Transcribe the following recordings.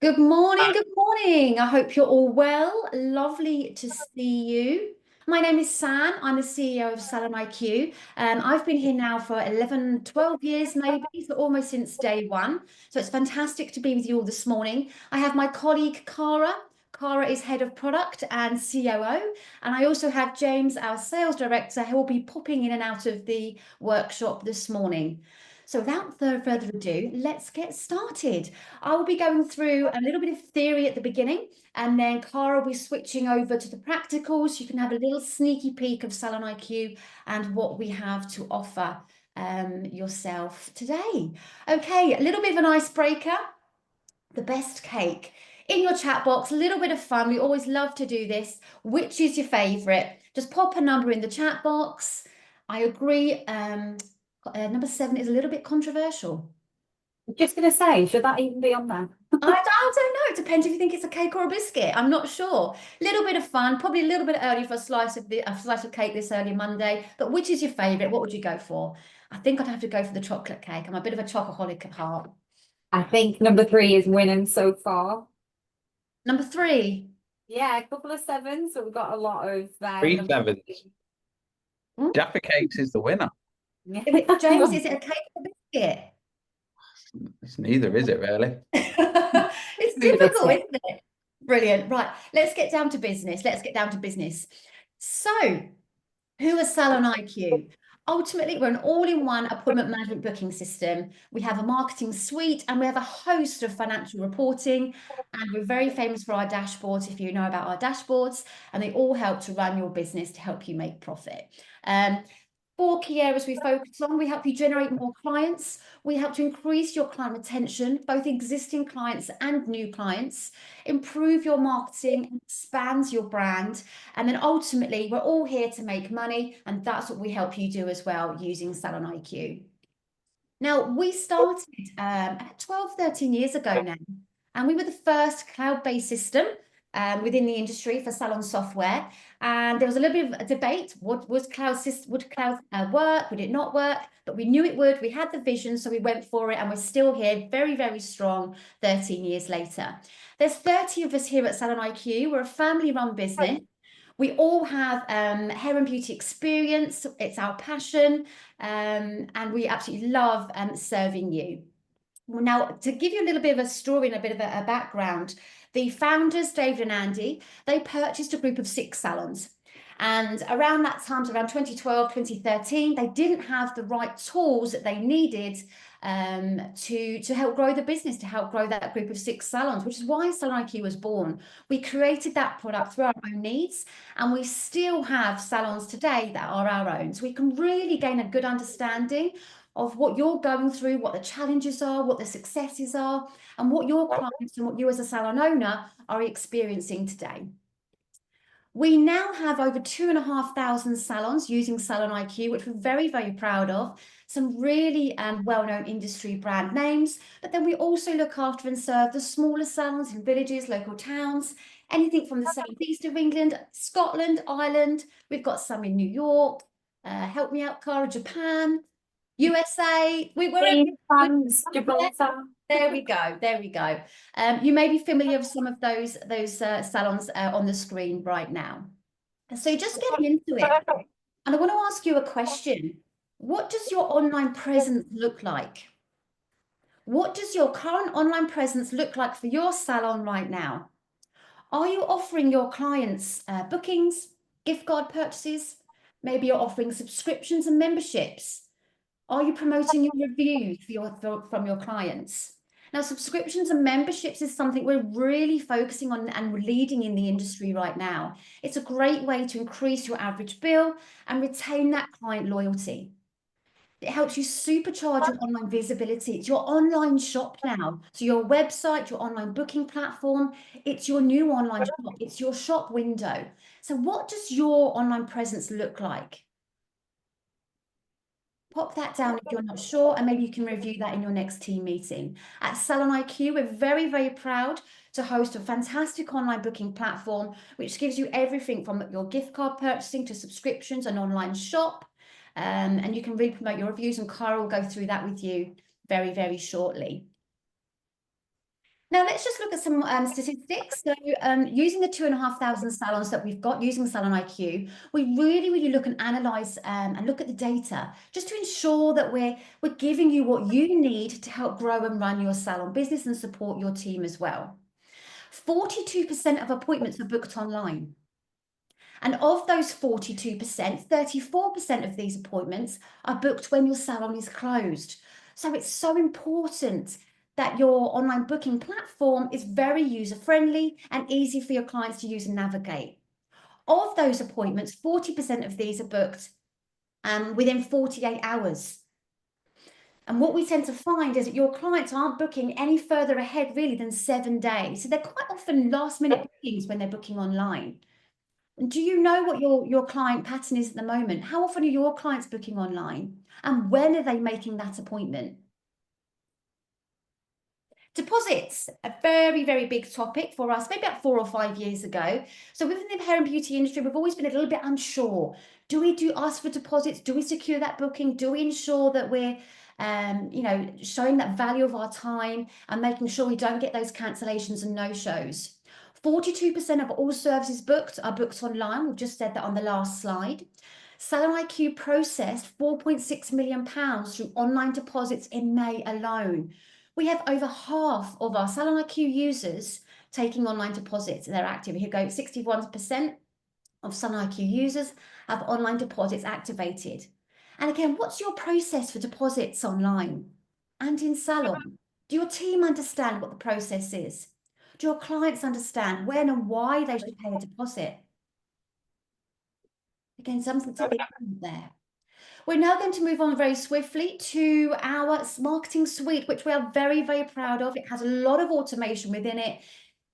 Good morning, good morning. I hope you're all well. Lovely to see you. My name is San. I'm the CEO of SalonIQ. I've been here now for 11, 12 years maybe, so almost since day one. So it's fantastic to be with you all this morning. I have my colleague, Cara. Cara is head of product and COO. And I also have James, our sales director, who will be popping in and out of the workshop this morning. So without further ado, let's get started. I will be going through a little bit of theory at the beginning, and then Cara will be switching over to the practicals. You can have a little sneaky peek of SalonIQ and what we have to offer yourself today. Okay, a little bit of an icebreaker. The best cake. In your chat box, a little bit of fun. We always love to do this. Which is your favourite? Just pop a number in the chat box. I agree. Number 7 is a little bit controversial. Just going to say, should that even be on there? I don't know. It depends if you think it's a cake or a biscuit. I'm not sure. Little bit of fun, probably a little bit early for a slice of cake this early Monday. But which is your favourite? What would you go for? I think I'd have to go for the chocolate cake. I'm a bit of a chocoholic at heart. I think number 3 is winning so far. Number 3. Yeah, a couple of 7s, so we've got a lot of 3 sevens. Jaffa Cakes is the winner. James, is it a cake or a biscuit? It's neither, is it really? It's difficult, isn't it? Brilliant. Right, let's get down to business. So, who is SalonIQ? Ultimately, we're an all-in-one appointment management booking system. We have a marketing suite and we have a host of financial reporting. And we're very famous for our dashboards, if you know about our dashboards, and they all help to run your business to help you make profit. 4 key areas we focus on. We help you generate more clients. We help to increase your client retention, both existing clients and new clients, improve your marketing, expand your brand. And then ultimately, we're all here to make money. And that's what we help you do as well using SalonIQ. Now, we started 12, 13 years ago now, and we were the first cloud-based system within the industry for salon software. And there was a little bit of a debate. Would cloud work? Would it not work? But we knew it would. We had the vision, so we went for it. And we're still here, very, very strong 13 years later. There's 30 of us here at SalonIQ. We're a family-run business. We all have hair and beauty experience. It's our passion. And we absolutely love serving you. Now, to give you a little bit of a story and a bit of a background, the founders, David and Andy, they purchased a group of 6 salons. And around that time, around 2012, 2013, they didn't have the right tools that they needed to help grow the business, to help grow that group of 6 salons, which is why SalonIQ was born. We created that product through our own needs, and we still have salons today that are our own. So we can really gain a good understanding of what you're going through, what the challenges are, what the successes are, and what your clients and what you as a salon owner are experiencing today. We now have over 2,500 salons using SalonIQ, which we're very, very proud of. Some really well-known industry brand names, but then we also look after and serve the smaller salons in villages, local towns, anything from the southeast of England, Scotland, Ireland. We've got some in New York. Help me out, Cara, Japan. USA, Gibraltar. There we go. You may be familiar with some of those salons on the screen right now. So just getting into it, and I want to ask you a question. What does your online presence look like? What does your current online presence look like for your salon right now? Are you offering your clients bookings, gift card purchases? Maybe you're offering subscriptions and memberships. Are you promoting your reviews from your clients? Now, subscriptions and memberships is something we're really focusing on and we're leading in the industry right now. It's a great way to increase your average bill and retain that client loyalty. It helps you supercharge your online visibility. It's your online shop now. So your website, your online booking platform, it's your new online shop. It's your shop window. So what does your online presence look like? Pop that down if you're not sure, and maybe you can review that in your next team meeting. At SalonIQ, we're very, very proud to host a fantastic online booking platform, which gives you everything from your gift card purchasing to subscriptions and online shop. And you can really promote your reviews, and Cara will go through that with you very, very shortly. Now let's just look at some statistics. So using the 2,500 salons that we've got using SalonIQ, we really look and analyze and look at the data just to ensure that we're giving you what you need to help grow and run your salon business and support your team as well. 42% of appointments are booked online. And of those 42%, 34% of these appointments are booked when your salon is closed. So it's so important that your online booking platform is very user-friendly and easy for your clients to use and navigate. Of those appointments, 40% of these are booked within 48 hours. And what we tend to find is that your clients aren't booking any further ahead really than 7 days. So they're quite often last-minute bookings when they're booking online. And do you know what your client pattern is at the moment? How often are your clients booking online? And when are they making that appointment? Deposits, a very big topic for us, maybe about 4 or 5 years ago. So within the hair and beauty industry, we've always been a little bit unsure. Do we ask for deposits? Do we secure that booking? Do we ensure that we're showing that value of our time and making sure we don't get those cancellations and no-shows? 42% of all services booked are booked online. We've just said that on the last slide. SalonIQ processed £4.6 million through online deposits in May alone. We have over half of our SalonIQ users taking online deposits. They're active. Here go 61% of SalonIQ users have online deposits activated. And again, what's your process for deposits online and in salon? Do your team understand what the process is? Do your clients understand when and why they should pay a deposit? Again, something to think about there. We're now going to move on very swiftly to our marketing suite, which we are very proud of. It has a lot of automation within it,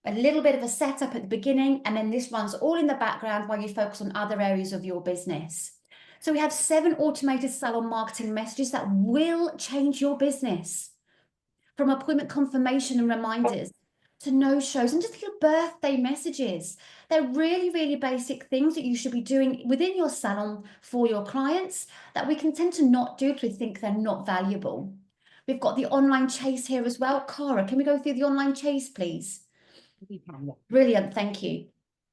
a little bit of a setup at the beginning, and then this runs all in the background while you focus on other areas of your business. So we have 7 automated salon marketing messages that will change your business, from appointment confirmation and reminders to no-shows and just little birthday messages. They're really basic things that you should be doing within your salon for your clients that we can tend to not do because we think they're not valuable. We've got the online chase here as well. Cara, can we go through the online chase, please? Brilliant, thank you.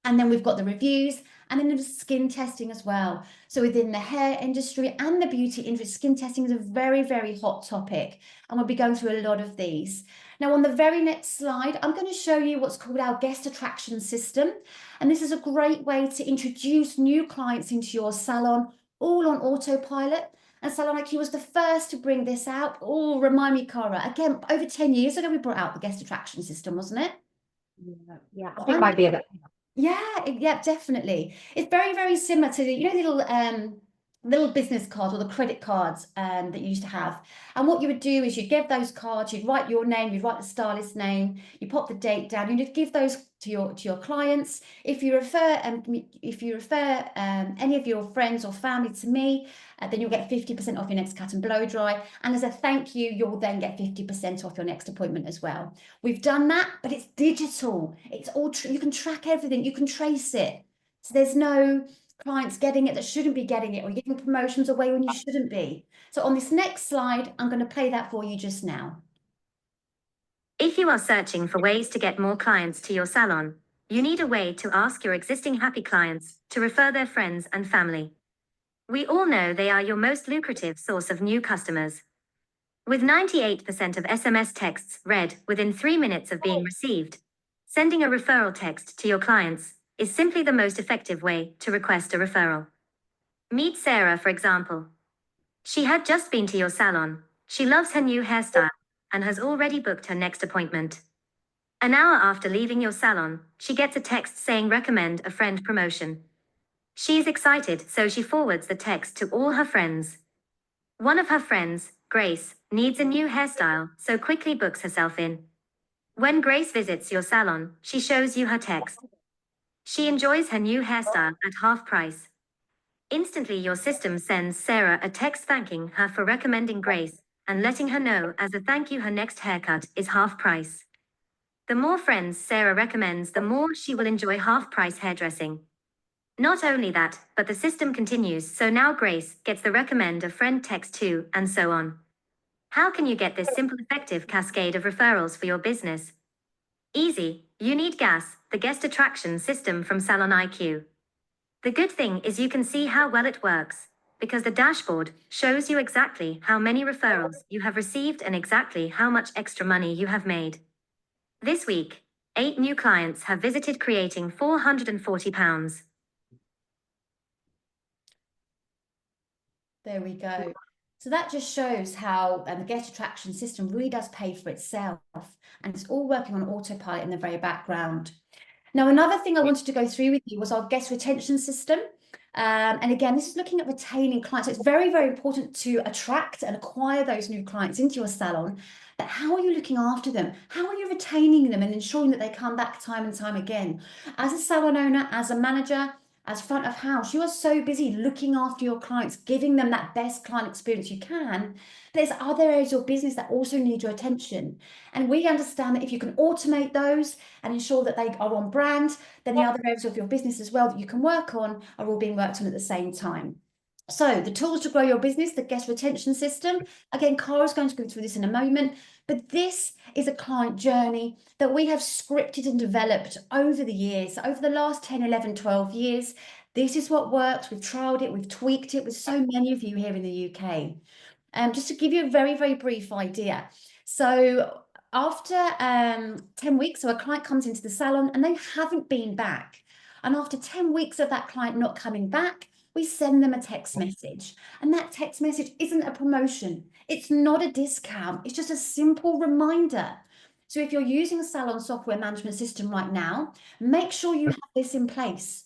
And then we've got the reviews and then there's skin testing as well. So within the hair industry and the beauty industry, skin testing is a very hot topic, and we'll be going through a lot of these. Now on the very next slide, I'm going to show you what's called our guest attraction system. And this is a great way to introduce new clients into your salon, all on autopilot. And SalonIQ was the first to bring this out. Oh, remind me, Cara, again, over 10 years ago, we brought out the guest attraction system, wasn't it? Yeah, I think it might be a bit. Yeah, definitely. It's very similar to the little business cards or the credit cards that you used to have. And what you would do is you'd give those cards, you'd write your name, you'd write the stylist's name, you pop the date down, you'd give those to your clients. If you refer any of your friends or family to me, then you'll get 50% off your next cut and blow dry. And as a thank you, you'll then get 50% off your next appointment as well. We've done that, but it's digital. It's all you can track everything. You can trace it. So there's no clients getting it that shouldn't be getting it, or giving promotions away when you shouldn't be. So on this next slide, I'm going to play that for you just now. If you are searching for ways to get more clients to your salon, you need a way to ask your existing happy clients to refer their friends and family. We all know they are your most lucrative source of new customers. With 98% of SMS texts read within 3 minutes of being received, sending a referral text to your clients is simply the most effective way to request a referral. Meet Sarah, for example. She had just been to your salon. She loves her new hairstyle and has already booked her next appointment. An hour after leaving your salon, she gets a text saying recommend a friend promotion. She is excited, so she forwards the text to all her friends. One of her friends, Grace, needs a new hairstyle, so quickly books herself in. When Grace visits your salon, she shows you her text. She enjoys her new hairstyle at half price. Instantly, your system sends Sarah a text thanking her for recommending Grace and letting her know as a thank you her next haircut is half price. The more friends Sarah recommends, the more she will enjoy half price hairdressing. Not only that, but the system continues, so now Grace gets the recommend a friend text too, and so on. How can you get this simple, effective cascade of referrals for your business? Easy, you need GAS, the guest attraction system from SalonIQ. The good thing is you can see how well it works, because the dashboard shows you exactly how many referrals you have received and exactly how much extra money you have made. This week, 8 new clients have visited, creating £440. There we go. So that just shows how the guest attraction system really does pay for itself, and it's all working on autopilot in the very background. Now, another thing I wanted to go through with you was our guest retention system. And again, this is looking at retaining clients. So it's very, very important to attract and acquire those new clients into your salon. But how are you looking after them? How are you retaining them and ensuring that they come back time and time again? As a salon owner, as a manager, as front of house, you are so busy looking after your clients, giving them that best client experience you can. There's other areas of business that also need your attention. And we understand that if you can automate those and ensure that they are on brand, then the other areas of your business as well that you can work on are all being worked on at the same time. So the tools to grow your business, the guest retention system, again, Cara's going to go through this in a moment, but this is a client journey that we have scripted and developed over the years, over the last 10, 11, 12 years. This is what works. We've trialed it, we've tweaked it with so many of you here in the UK. Just to give you a very, very brief idea. So after 10 weeks, so a client comes into the salon and they haven't been back. And after 10 weeks of that client not coming back, we send them a text message. And that text message isn't a promotion. It's not a discount. It's just a simple reminder. So if you're using a salon software management system right now, make sure you have this in place.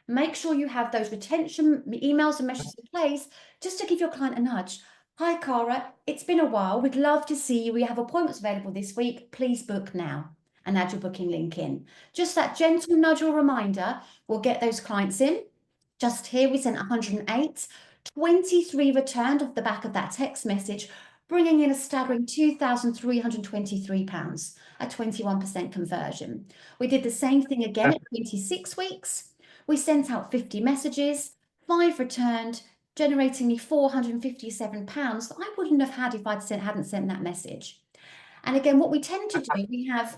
Make sure you have those retention emails and messages in place just to give your client a nudge. Hi, Cara, it's been a while. We'd love to see you. We have appointments available this week. Please book now and add your booking link in. Just that gentle nudge or reminder will get those clients in. Just here, we sent 108, 23 returned off the back of that text message, bringing in a staggering £2,323, a 21% conversion. We did the same thing again at 26 weeks. We sent out 50 messages, 5 returned, generating me £457 that I wouldn't have had if hadn't sent that message. And again, what we tend to do, we have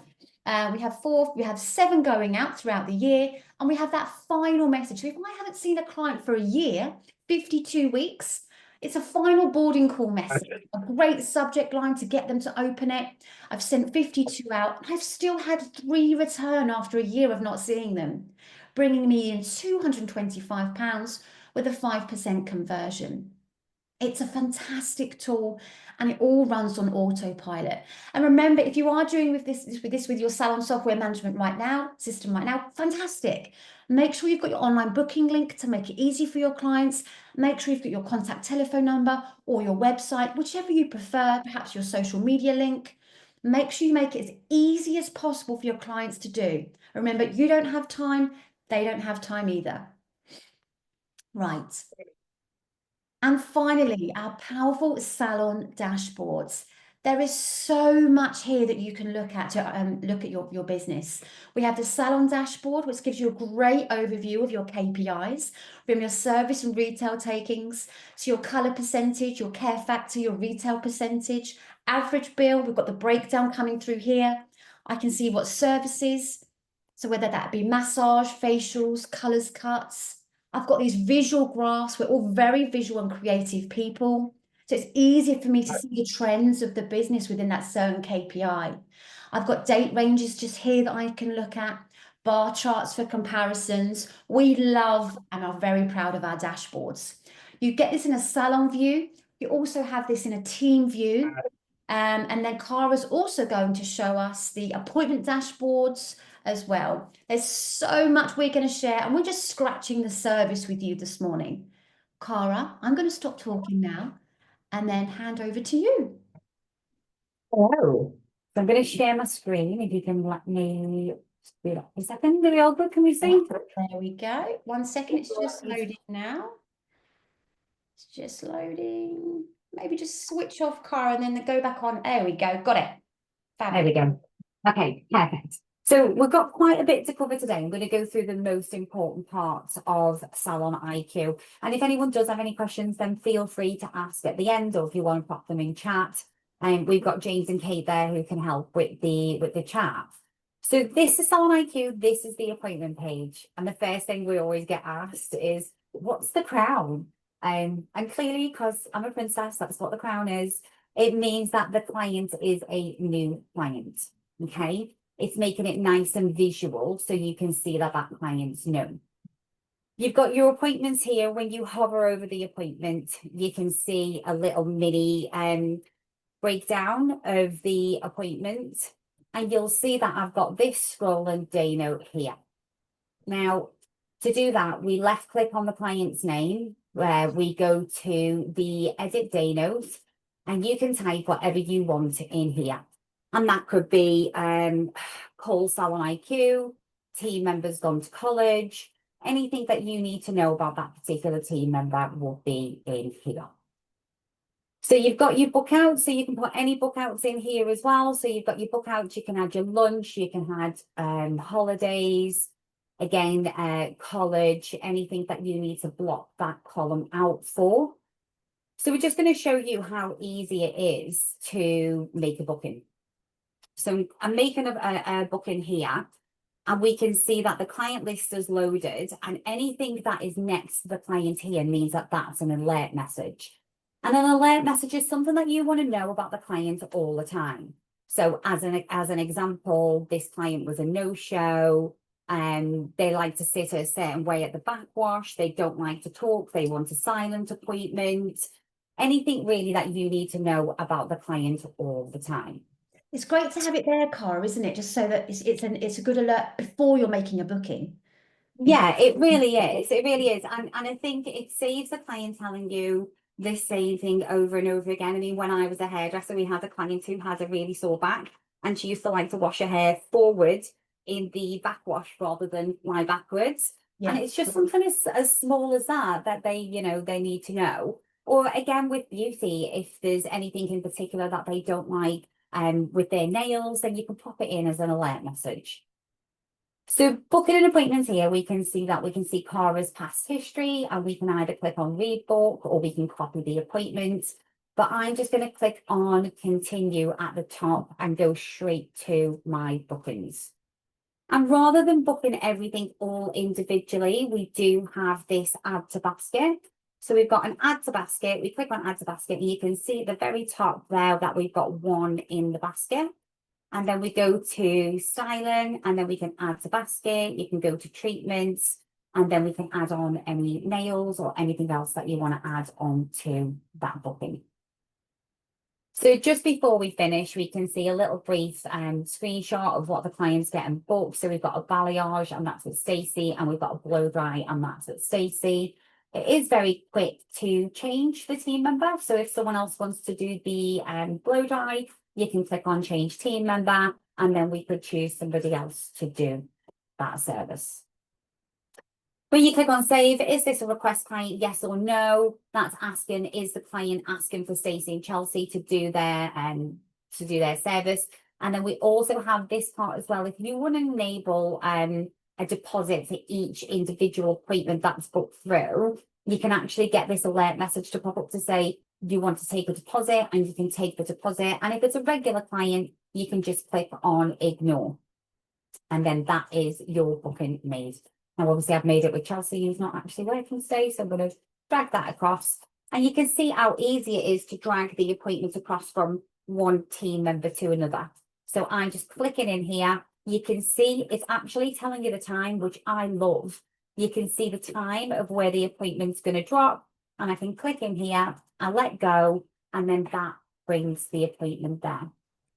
7 going out throughout the year, and we have that final message. So if I haven't seen a client for a year, 52 weeks, it's a final boarding call message, a great subject line to get them to open it. I've sent 52 out, and I've still had 3 return after a year of not seeing them, bringing me in £225 with a 5% conversion. It's a fantastic tool, and it all runs on autopilot. And remember, if you are doing with your salon software management system right now, fantastic. Make sure you've got your online booking link to make it easy for your clients. Make sure you've got your contact telephone number or your website, whichever you prefer, perhaps your social media link. Make sure you make it as easy as possible for your clients to do. Remember, you don't have time, they don't have time either. Right. And finally, our powerful salon dashboards. There is so much here that you can look at to look at your business. We have the salon dashboard, which gives you a great overview of your KPIs from your service and retail takings, so your colour percentage, your care factor, your retail percentage, average bill. We've got the breakdown coming through here. I can see what services, so whether that be massage, facials, colours, cuts. I've got these visual graphs. We're all very visual and creative people. So it's easier for me to see the trends of the business within that certain KPI. I've got date ranges just here that I can look at, bar charts for comparisons. We love and are very proud of our dashboards. You get this in a salon view. You also have this in a team view. And then Cara's also going to show us the appointment dashboards as well. There's so much we're going to share, and we're just scratching the surface with you this morning. Cara, I'm going to stop talking now and then hand over to you. Hello. So I'm going to share my screen. If you can let me speed up a second. Are we all good? Can we see? There we go. 1 second. It's just loading now. It's just loading. Maybe just switch off Cara and then go back on. There we go. Got it. There we go. Okay, perfect. So we've got quite a bit to cover today. I'm going to go through the most important parts of SalonIQ. And if anyone does have any questions, then feel free to ask at the end, or if you want to pop them in chat. And we've got James and Kate there who can help with the chat. So this is SalonIQ, this is the appointment page. And the first thing we always get asked is, what's the crown? And clearly, because I'm a princess, that's what the crown is. It means that the client is a new client, okay? It's making it nice and visual so you can see that that client's new. You've got your appointments here. When you hover over the appointment, you can see a little mini breakdown of the appointment. And you'll see that I've got this scroll and day note here. Now, to do that, we left click on the client's name, where we go to the edit day note, and you can type whatever you want in here. And that could be call SalonIQ, team members gone to college, anything that you need to know about that particular team member will be in here. So you've got your book out, so you can put any book outs in here as well. So you've got your book outs, you can add your lunch, you can add holidays, again, college, anything that you need to block that column out for. So we're just going to show you how easy it is to make a booking. So I'm making a booking here, and we can see that the client list is loaded, and anything that is next to the client here means that that's an alert message. And an alert message is something that you want to know about the client all the time. So as an example, this client was a no-show, and they like to sit a certain way at the backwash. They don't like to talk. They want a silent appointment. Anything really that you need to know about the client all the time. It's great to have it there, Cara, isn't it? Just so that it's a good alert before you're making a booking. Yeah, it really is. It really is. And I think it saves the client telling you this same thing over and over again. I mean, when I was a hairdresser, we had a client who had a really sore back, and she used to like to wash her hair forward in the backwash rather than lie backwards. Yeah. And it's just something as small as that they need to know. Or again, with beauty, if there's anything in particular that they don't like with their nails, then you can pop it in as an alert message. So booking an appointment here, we can see Cara's past history, and we can either click on read book or we can copy the appointment. But I'm just going to click on continue at the top and go straight to my bookings. And rather than booking everything all individually, we do have this add to basket. So we've got an add to basket. We click on add to basket, and you can see at the very top there that we've got one in the basket. And then we go to styling, and then we can add to basket. You can go to treatments, and then we can add on any nails or anything else that you want to add on to that booking. So just before we finish, we can see a little brief screenshot of what the client's getting booked. So we've got a balayage, and that's with Stacey, and we've got a blow dry, and that's with Stacey. It is very quick to change the team member. So if someone else wants to do the blow dry, you can click on change team member, and then we could choose somebody else to do that service. When you click on save, is this a request client? Yes or no? That's asking, is the client asking for Stacey and Chelsea to do their service? And then we also have this part as well. If you want to enable a deposit for each individual appointment that's booked through, you can actually get this alert message to pop up to say, you want to take a deposit, and you can take the deposit. And if it's a regular client, you can just click on ignore. And then that is your booking made. Now, obviously, I've made it with Chelsea, who's not actually working today. So I'm going to drag that across. And you can see how easy it is to drag the appointment across from one team member to another. So I'm just clicking in here. You can see it's actually telling you the time, which I love. You can see the time of where the appointment's going to drop. And I can click in here, I let go, and then that brings the appointment there.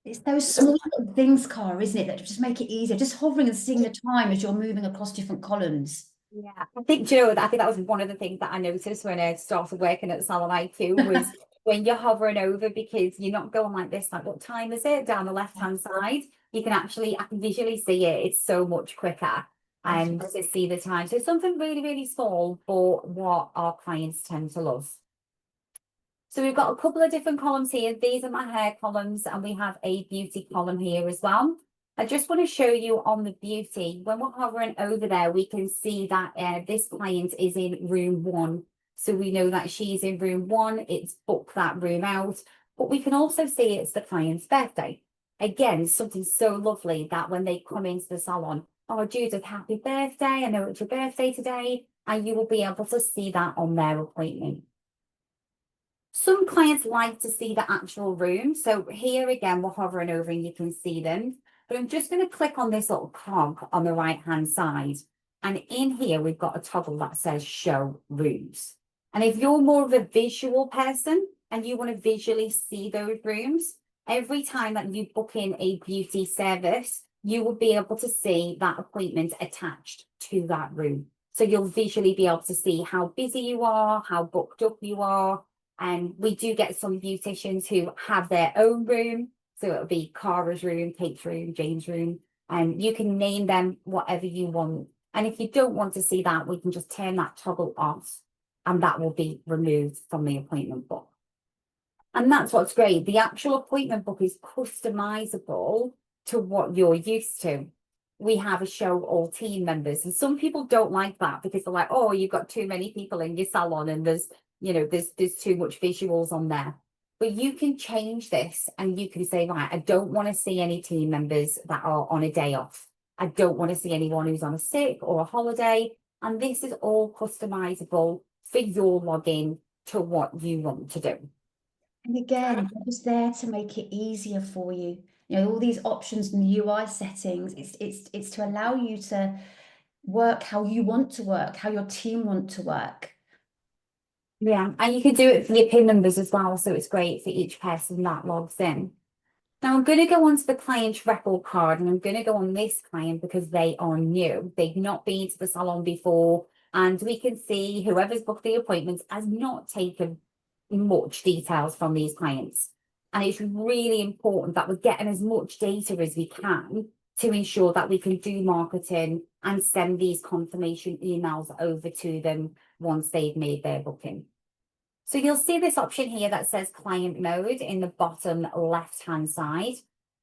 It's those small little things, Cara, isn't it, that just make it easier. Just hovering and seeing the time as you're moving across different columns. Yeah, I think that was one of the things that I noticed when I started working at SalonIQ was when you're hovering over, because you're not going like this, like what time is it down the left-hand side? You can actually, I can visually see it. It's so much quicker and to see the time. So something really, really small for what our clients tend to love. So we've got a couple of different columns here. These are my hair columns, and we have a beauty column here as well. I just want to show you on the beauty, when we're hovering over there, we can see that this client is in room 1. So we know that she's in room 1, it's booked that room out, but we can also see it's the client's birthday. Again, something so lovely that when they come into the salon, oh, Judith, happy birthday. I know it's your birthday today. And you will be able to see that on their appointment. Some clients like to see the actual room. So here again, we're hovering over and you can see them. But I'm just going to click on this little cog on the right-hand side. And in here, we've got a toggle that says show rooms. And if you're more of a visual person and you want to visually see those rooms, every time that you book in a beauty service, you will be able to see that appointment attached to that room. So you'll visually be able to see how busy you are, how booked up you are. And we do get some beauticians who have their own room. So it'll be Cara's room, Kate's room, Jane's room, and you can name them whatever you want. And if you don't want to see that, we can just turn that toggle off and that will be removed from the appointment book. And that's what's great. The actual appointment book is customizable to what you're used to. We have a show all team members, and some people don't like that because they're like, oh, you've got too many people in your salon and there's too much visuals on there. But you can change this and you can say, right, I don't want to see any team members that are on a day off. I don't want to see anyone who's on a sick or a holiday. And this is all customizable for your login to what you want to do. And again, it was there to make it easier for you. You know, all these options in the UI settings, it's to allow you to work how you want to work, how your team want to work. Yeah, and you can do it for your PIN numbers as well, so it's great for each person that logs in. Now I'm going to go on to the client's record card, and I'm going to go on this client because they are new. They've not been to the salon before, and we can see whoever's booked the appointments has not taken much details from these clients. And it's really important that we're getting as much data as we can to ensure that we can do marketing and send these confirmation emails over to them once they've made their booking. So you'll see this option here that says client mode in the bottom left-hand side.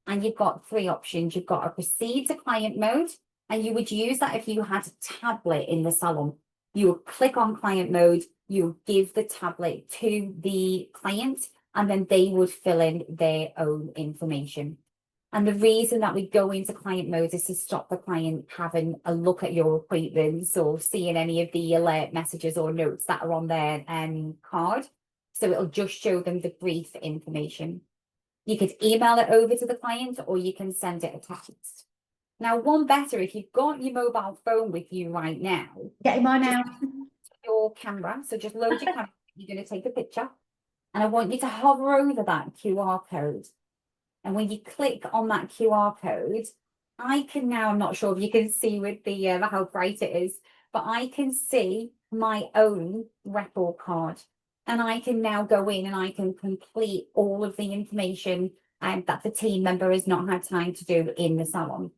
And you've got three options. You've got a proceed to client mode, and you would use that if you had a tablet in the salon. You would click on client mode, you give the tablet to the client, and then they would fill in their own information. And the reason that we go into client mode is to stop the client having a look at your appointments or seeing any of the alert messages or notes that are on their card. So it'll just show them the brief information. You could email it over to the client or you can send it a text. Now, one better, if you've got your mobile phone with you right now. Getting mine out. Your camera. So just load your camera. You're going to take a picture. And I want you to hover over that QR code. And when you click on that QR code, I can now, I'm not sure if you can see with the how bright it is, but I can see my own record card. And I can now go in and I can complete all of the information that the team member has not had time to do in the salon.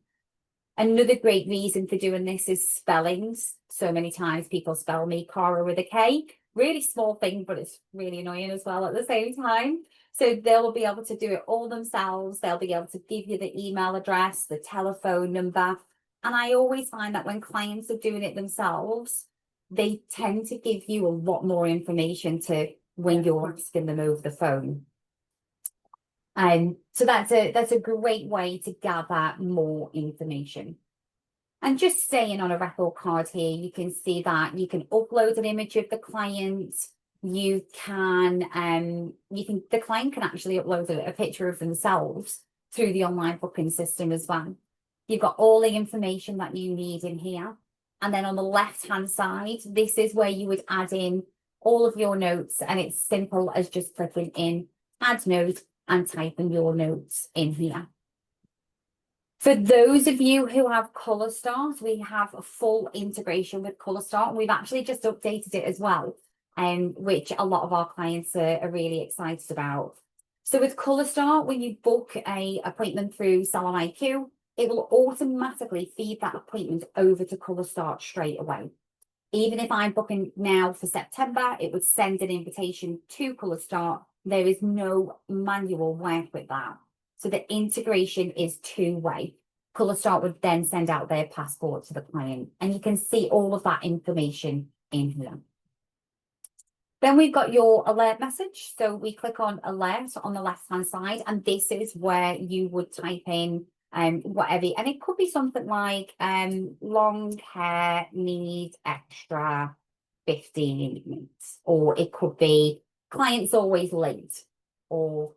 Another great reason for doing this is spellings. So many times people spell me Cara with a K. Really small thing, but it's really annoying as well at the same time. So they'll be able to do it all themselves. They'll be able to give you the email address, the telephone number. And I always find that when clients are doing it themselves, they tend to give you a lot more information to when you're asking them over the phone. And so that's a great way to gather more information. And just staying on a record card here, you can see that you can upload an image of the client. The client can actually upload a picture of themselves through the online booking system as well. You've got all the information that you need in here. And then on the left-hand side, this is where you would add in all of your notes, and it's simple as just clicking in add note and typing your notes in here. For those of you who have ColorStart, we have a full integration with ColorStart. We've actually just updated it as well, which a lot of our clients are really excited about. So with ColorStart, when you book an appointment through SalonIQ, it will automatically feed that appointment over to ColorStart straight away. Even if I'm booking now for September, it would send an invitation to ColorStart. There is no manual work with that. So the integration is two-way. ColorStart would then send out their passport to the client, and you can see all of that information in here. Then we've got your alert message. So we click on alert on the left-hand side, and this is where you would type in whatever, and it could be something like long hair needs extra 15 minutes, or it could be client's always late, or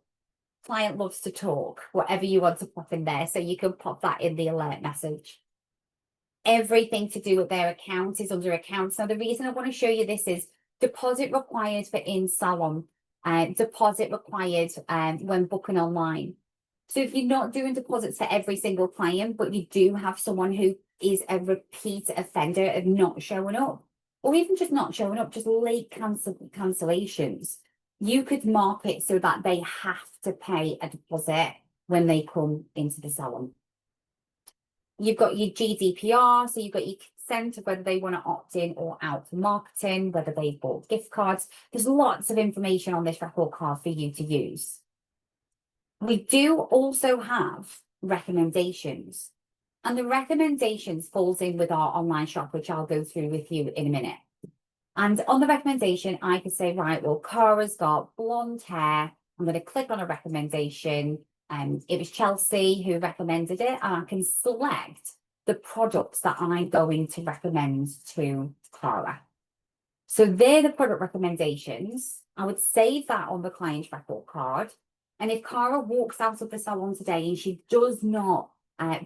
client loves to talk, whatever you want to pop in there. So you can pop that in the alert message. Everything to do with their account is under accounts. Now, the reason I want to show you this is deposit required for in-salon, deposit required when booking online. So if you're not doing deposits for every single client, but you do have someone who is a repeat offender of not showing up, or even just not showing up, just late cancellations, you could mark it so that they have to pay a deposit when they come into the salon. You've got your GDPR, so you've got your consent of whether they want to opt in or out for marketing, whether they've bought gift cards. There's lots of information on this record card for you to use. We do also have recommendations, and the recommendations falls in with our online shop, which I'll go through with you in a minute. And on the recommendation, I could say, right, well, Cara's got blonde hair. I'm going to click on a recommendation. It was Chelsea who recommended it, and I can select the products that I'm going to recommend to Cara. So they're the product recommendations. I would save that on the client's record card. And if Cara walks out of the salon today and she does not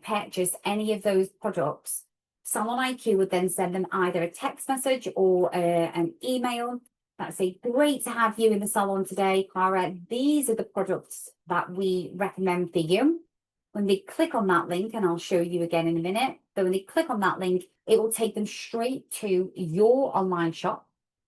purchase any of those products, SalonIQ would then send them either a text message or an email that say, great to have you in the salon today, Cara. These are the products that we recommend for you. When they click on that link, and I'll show you again in a minute, but when they click on that link, it will take them straight to your online shop,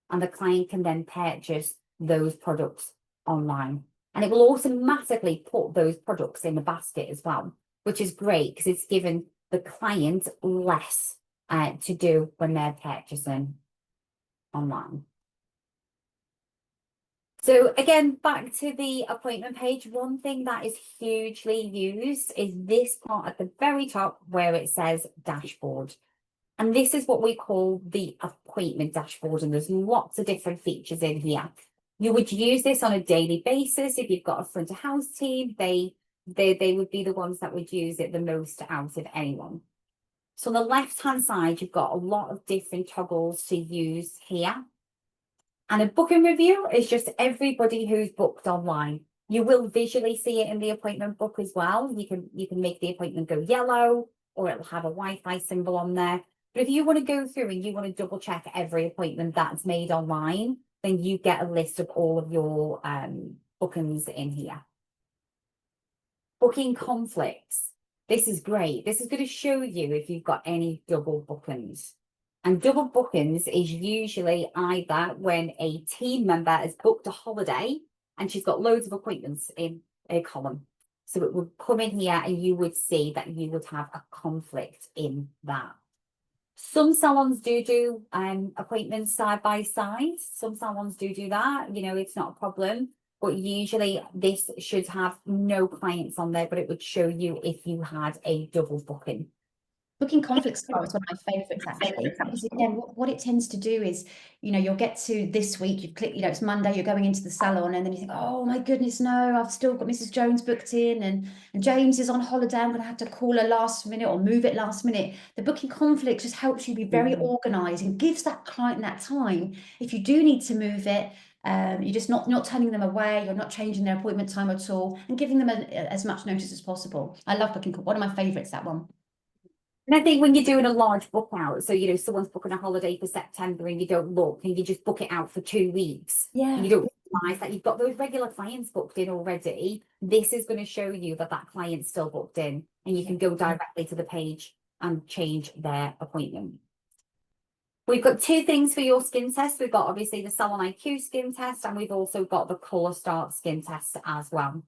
and the client can then purchase those products online. And it will automatically put those products in the basket as well, which is great because it's given the client less to do when they're purchasing online. So again, back to the appointment page, one thing that is hugely used is this part at the very top where it says dashboard. And this is what we call the appointment dashboard, and there's lots of different features in here. You would use this on a daily basis. If you've got a front of house team, they would be the ones that would use it the most out of anyone. So on the left-hand side, you've got a lot of different toggles to use here. And a booking review is just everybody who's booked online. You will visually see it in the appointment book as well. You can make the appointment go yellow, or it'll have a Wi-Fi symbol on there. But if you want to go through and you want to double check every appointment that's made online, then you get a list of all of your bookings in here. Booking conflicts. This is great. This is going to show you if you've got any double bookings. And double bookings is usually either when a team member has booked a holiday and she's got loads of appointments in a column. So it would come in here and you would see that you would have a conflict in that. Some salons do appointments side by side. Some salons do that. You know, it's not a problem. But usually this should have no clients on there, but it would show you if you had a double booking. Booking conflicts is one of my favourites actually, because again, what it tends to do is, you know, you'll get to this week, you've clicked, you know, it's Monday, you're going into the salon, and then you think, oh my goodness, no, I've still got Mrs. Jones booked in, and James is on holiday, I'm going to have to call her last minute or move it last minute. The booking conflicts just helps you be very organised and gives that client that time. If you do need to move it, you're just not turning them away, you're not changing their appointment time at all, and giving them as much notice as possible. I love booking, one of my favourites, that one. And I think when you're doing a large book out, so, you know, someone's booking a holiday for September and you don't look and you just book it out for 2 weeks. Yeah. And you don't realise that you've got those regular clients booked in already. This is going to show you that that client's still booked in, and you can go directly to the page and change their appointment. We've got 2 things for your skin test. We've got obviously the SalonIQ skin test, and we've also got the Colour Start skin test as well.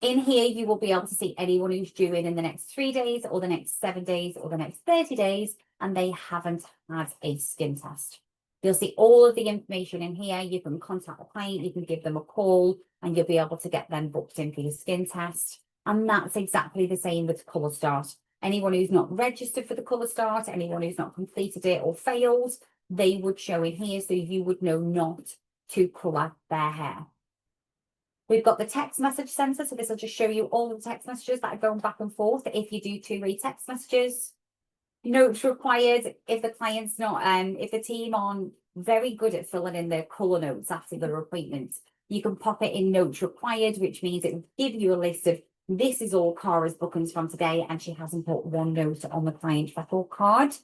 In here, you will be able to see anyone who's due in the next 3 days or the next 7 days or the next 30 days, and they haven't had a skin test. You'll see all of the information in here. You can contact the client, you can give them a call, and you'll be able to get them booked in for your skin test. And that's exactly the same with Colour Start. Anyone who's not registered for the Colour Start, anyone who's not completed it or failed, they would show in here, so you would know not to colour their hair. We've got the text message center, so this will just show you all the text messages that are going back and forth if you do two-way text messages. Notes required if the client's not, if the team aren't very good at filling in their colour notes after their appointment, you can pop it in notes required, which means it will give you a list of this is all Cara's bookings from today, and she hasn't put one note on the client record card.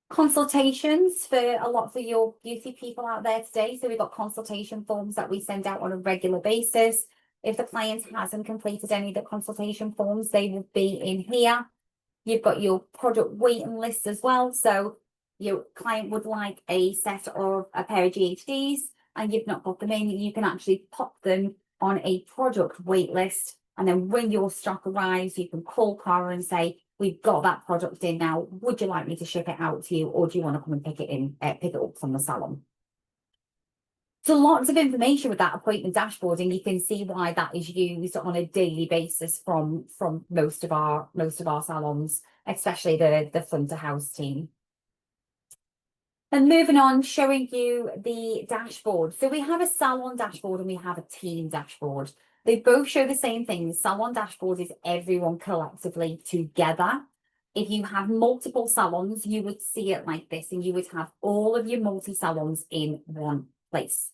Consultations for your beauty people out there today. So we've got consultation forms that we send out on a regular basis. If the client hasn't completed any of the consultation forms, they will be in here. You've got your product waiting list as well. So your client would like a set of a pair of GHDs and you've not got them in, you can actually pop them on a product wait list. And then when your stock arrives, you can call Cara and say, we've got that product in now. Would you like me to ship it out to you, or do you want to come and pick it up from the salon? So lots of information with that appointment dashboard, and you can see why that is used on a daily basis from most of our salons, especially the front of house team. And moving on, showing you the dashboard. So we have a salon dashboard and we have a team dashboard. They both show the same thing. The salon dashboard is everyone collectively together. If you have multiple salons, you would see it like this, and you would have all of your multi-salons in one place.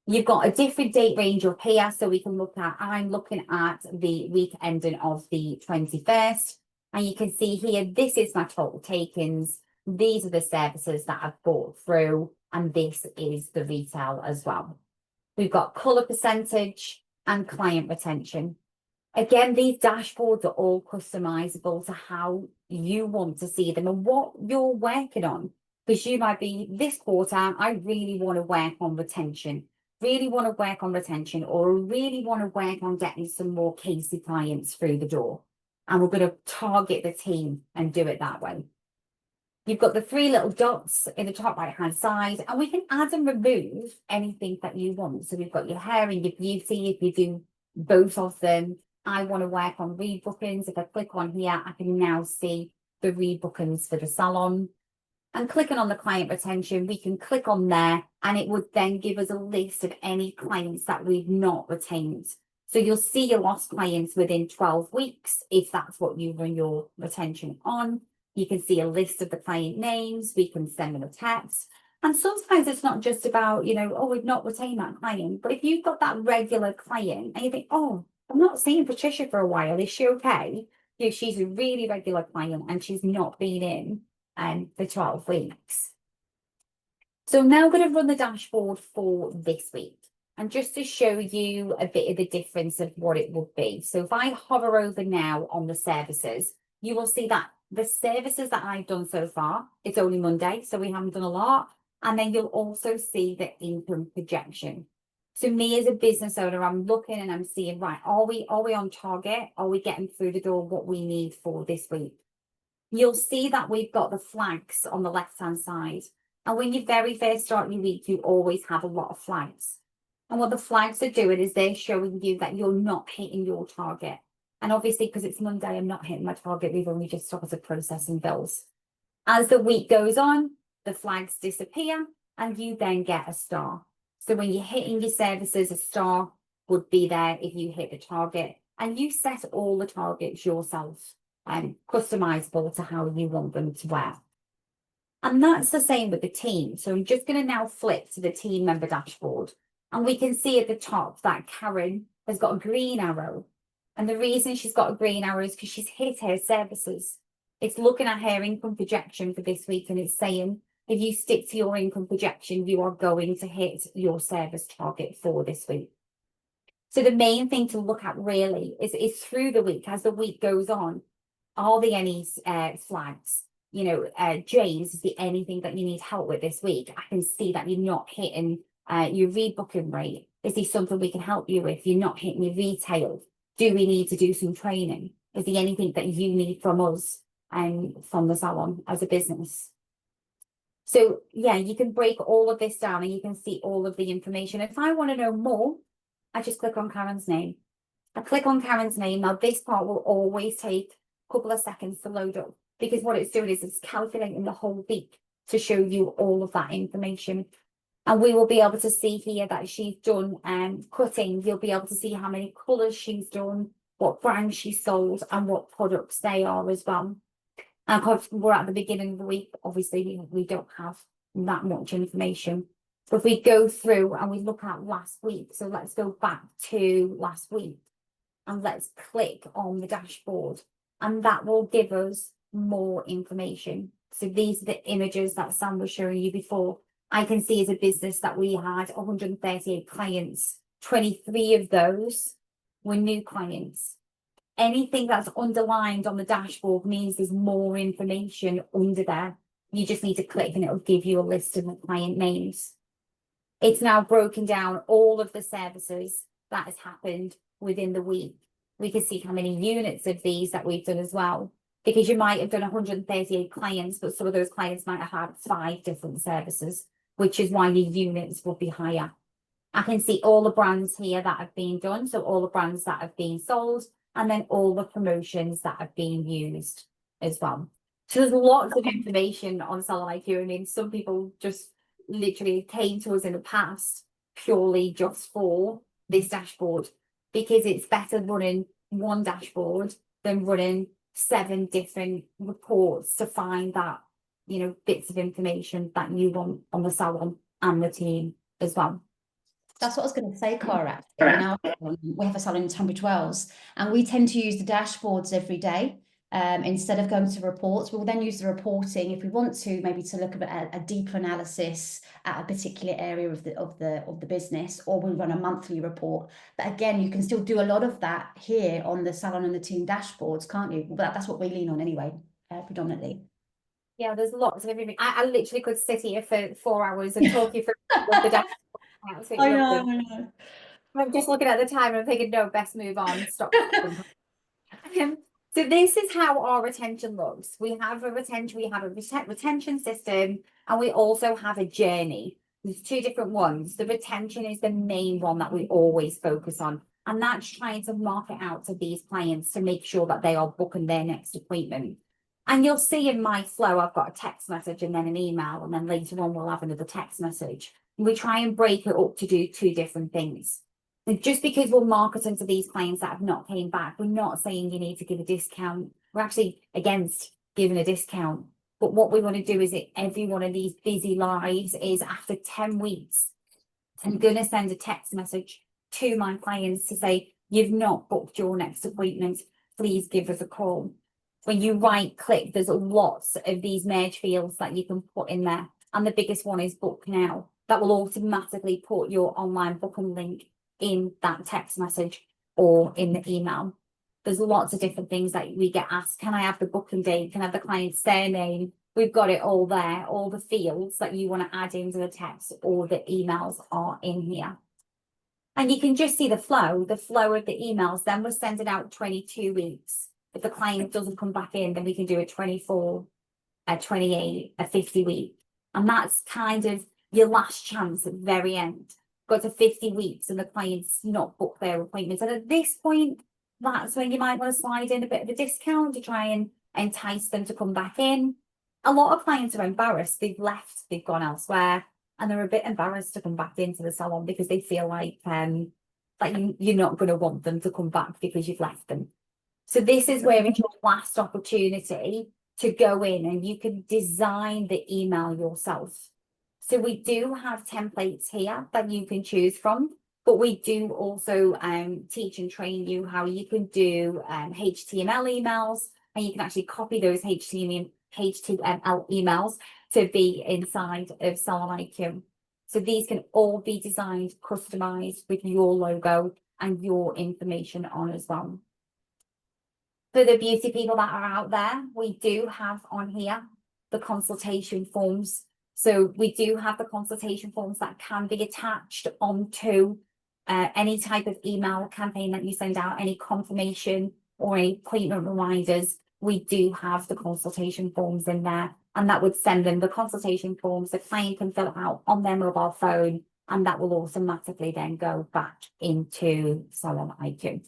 You've got a different date range up here, so we can look at, I'm looking at the week ending of the 21st, and you can see here, this is my total takings. These are the services that I've bought through, and this is the retail as well. We've got colour percentage and client retention. Again, these dashboards are all customizable to how you want to see them and what you're working on. Because you might be, this quarter, I really want to work on retention, or really want to work on getting some more Casey clients through the door. And we're going to target the team and do it that way. You've got the three little dots in the top right hand side, and we can add and remove anything that you want. So we've got your hair and your beauty. If you do both of them, I want to work on rebookings. If I click on here, I can now see the rebookings for the salon. And clicking on the client retention, we can click on there and it would then give us a list of any clients that we've not retained. So you'll see your lost clients within 12 weeks if that's what you run your retention on. You can see a list of the client names. We can send them a text. And sometimes it's not just about, oh, we've not retained that client. But if you've got that regular client and you think, oh, I'm not seeing Patricia for a while, is she okay? She's a really regular client and she's not been in for 12 weeks. So now I'm going to run the dashboard for this week. And just to show you a bit of the difference of what it would be. So if I hover over now on the services, you will see that the services that I've done so far, it's only Monday, so we haven't done a lot. And then you'll also see the income projection. So me as a business owner, I'm looking and I'm seeing, right, are we on target? Are we getting through the door what we need for this week? You'll see that we've got the flags on the left-hand side. And when you very first start your week, you always have a lot of flags. And what the flags are doing is they're showing you that you're not hitting your target. And obviously, because it's Monday, I'm not hitting my target. We've only just started processing bills. As the week goes on, the flags disappear and you then get a star. So when you're hitting your services, a star would be there if you hit the target. And you set all the targets yourself and customizable to how you want them to wear. And that's the same with the team. So I'm just going to now flip to the team member dashboard. And we can see at the top that Karen has got a green arrow. And the reason she's got a green arrow is because she's hit her services. It's looking at her income projection for this week and it's saying, if you stick to your income projection, you are going to hit your service target for this week. So the main thing to look at really is through the week, as the week goes on, are there any flags? James, is there anything that you need help with this week? I can see that you're not hitting your rebooking rate. Is there something we can help you with? You're not hitting your retail. Do we need to do some training? Is there anything that you need from us and from the salon as a business? So yeah, you can break all of this down and you can see all of the information. If I want to know more, I just click on Karen's name. I click on Karen's name. Now this part will always take a couple of seconds to load up because what it's doing is it's calculating the whole week to show you all of that information. And we will be able to see here that she's done cutting. You'll be able to see how many colours she's done, what brands she sold, and what products they are as well. And because we're at the beginning of the week, obviously we don't have that much information. But if we go through and we look at last week, so let's go back to last week and let's click on the dashboard, and that will give us more information. So these are the images that Sam was showing you before. I can see as a business that we had 138 clients, 23 of those were new clients. Anything that's underlined on the dashboard means there's more information under there. You just need to click and it'll give you a list of the client names. It's now broken down all of the services that has happened within the week. We can see how many units of these that we've done as well, because you might have done 138 clients, but some of those clients might have had 5 different services, which is why the units will be higher. I can see all the brands here that have been done, so all the brands that have been sold, and then all the promotions that have been used as well. So there's lots of information on SalonIQ. I mean, some people just literally came to us in the past purely just for this dashboard, because it's better running one dashboard than running 7 different reports to find that, you know, bits of information that you want on the salon and the team as well. That's what I was going to say, Cara. Actually. Now, we have a salon in Tunbridge Wells, and we tend to use the dashboards every day instead of going to reports. We'll then use the reporting if we want to, maybe to look at a deeper analysis at a particular area of the business, or we run a monthly report. But again, you can still do a lot of that here on the salon and the team dashboards, can't you? But that's what we lean on anyway, predominantly. Yeah, there's lots of everything. I literally could sit here for 4 hours and talk you through the dashboard. I know. I'm just looking at the time and I'm thinking, no, best move on. Stop. So this is how our retention looks. We have a retention system, and we also have a journey. There's 2 different ones. The retention is the main one that we always focus on, and that's trying to market out to these clients to make sure that they are booking their next appointment. And you'll see in my flow, I've got a text message and then an email, and then later on we'll have another text message. We try and break it up to do 2 different things. And just because we're marketing to these clients that have not came back, we're not saying you need to give a discount. We're actually against giving a discount. But what we want to do is that every one of these busy lives is after 10 weeks, I'm going to send a text message to my clients to say, you've not booked your next appointment. Please give us a call. When you right click, there's lots of these merge fields that you can put in there. And the biggest one is book now. That will automatically put your online booking link in that text message or in the email. There's lots of different things that we get asked. Can I have the booking date? Can I have the client's surname? We've got it all there. All the fields that you want to add into the text or the emails are in here. And you can just see the flow of the emails. Then we're sending out 22 weeks. If the client doesn't come back in, then we can do a 24, a 28, a 50 week. And that's kind of your last chance at the very end. Got to 50 weeks and the client's not booked their appointments. And at this point, that's when you might want to slide in a bit of a discount to try and entice them to come back in. A lot of clients are embarrassed. They've left, they've gone elsewhere, and they're a bit embarrassed to come back into the salon because they feel like you're not going to want them to come back because you've left them. So this is where it's your last opportunity to go in and you can design the email yourself. So we do have templates here that you can choose from, but we do also teach and train you how you can do HTML emails, and you can actually copy those HTML emails to be inside of SalonIQ. So these can all be designed, customized with your logo and your information on as well. For the beauty people that are out there, we do have on here the consultation forms. So we do have the consultation forms that can be attached onto any type of email campaign that you send out, any confirmation or any appointment reminders. We do have the consultation forms in there, and that would send them the consultation forms the client can fill out on their mobile phone, and that will automatically then go back into SalonIQ.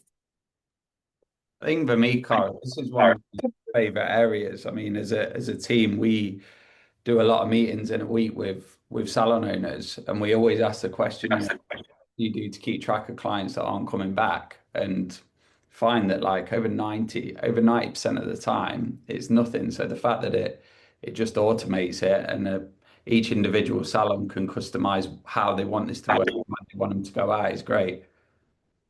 I think for me, Carl, this is one of my favorite areas. I mean, as a team, we do a lot of meetings in a week with with salon owners, and we always ask the question, you know, what do you do to keep track of clients that aren't coming back? And find that like over 90% of the time it's nothing. So the fact that it just automates it, and each individual salon can customize how they want this to work, how they want them to go out, is great.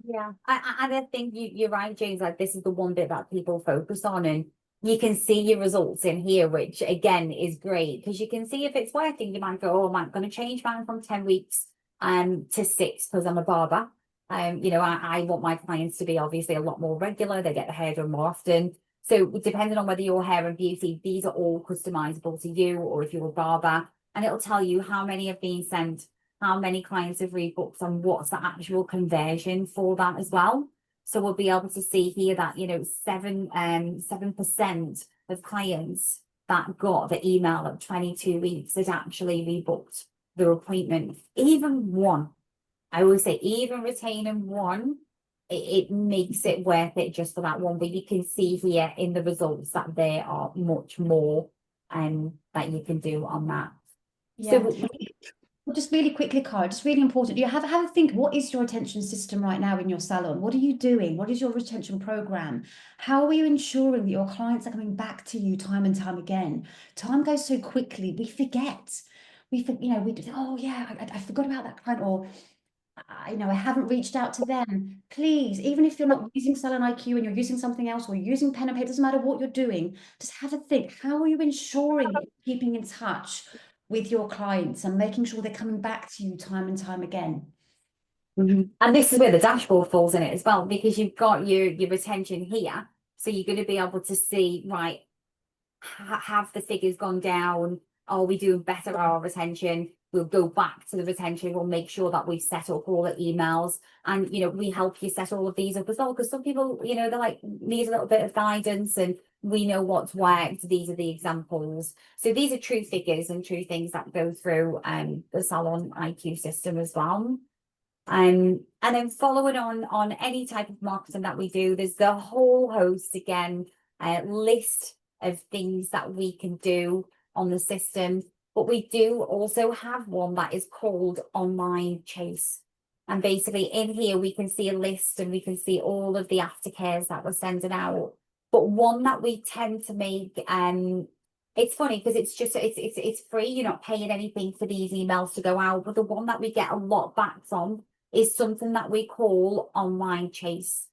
Yeah, and I think you're right, James. Like, this is the one bit that people focus on, and you can see your results in here, which again is great because you can see if it's working. You might go, oh, I'm going to change mine from 10 weeks to 6 because I'm a barber. You know, I want my clients to be obviously a lot more regular. They get their hair done more often. So depending on whether you're hair and beauty, these are all customizable to you, or if you're a barber, and it'll tell you how many have been sent, how many clients have rebooked, and what's the actual conversion for that as well. So we'll be able to see here that, you know, 7% of clients that got the email at 22 weeks had actually rebooked their appointment. Even one, I always say, even retaining one, it makes it worth it just for that one. But you can see here in the results that there are much more that you can do on that. Yeah. So Well, just really quickly, Cara, just really important. You have a think, what is your retention system right now in your salon? What are you doing? What is your retention program? How are you ensuring that your clients are coming back to you time and time again? Time goes so quickly, we forget. You know, we do, oh yeah, I forgot about that client, or you know, I haven't reached out to them. Please, even if you're not using SalonIQ and you're using something else, or using pen and paper, doesn't matter what you're doing, just have a think. How are you ensuring that you're keeping in touch with your clients and making sure they're coming back to you time and time again? and this is where the dashboard falls in it as well, because you've got your retention here. So you're going to be able to see, right, have the figures gone down? Are we doing better at our retention? We'll go back to the retention. We'll make sure that we've set up all the emails, and, you know, we help you set all of these up as well. Because some people, you know, they're like, need a little bit of guidance, and we know what's worked. These are the examples. So these are true figures and true things that go through the SalonIQ system as well. And then following on any type of marketing that we do, there's the whole host again, list of things that we can do on the system. But we do also have one that is called Online Chase. And basically in here, we can see a list and we can see all of the aftercares that we're sending out. But one that we tend to make, it's funny because it's just, it's free. You're not paying anything for these emails to go out. But the one that we get a lot back from is something that we call Online Chase.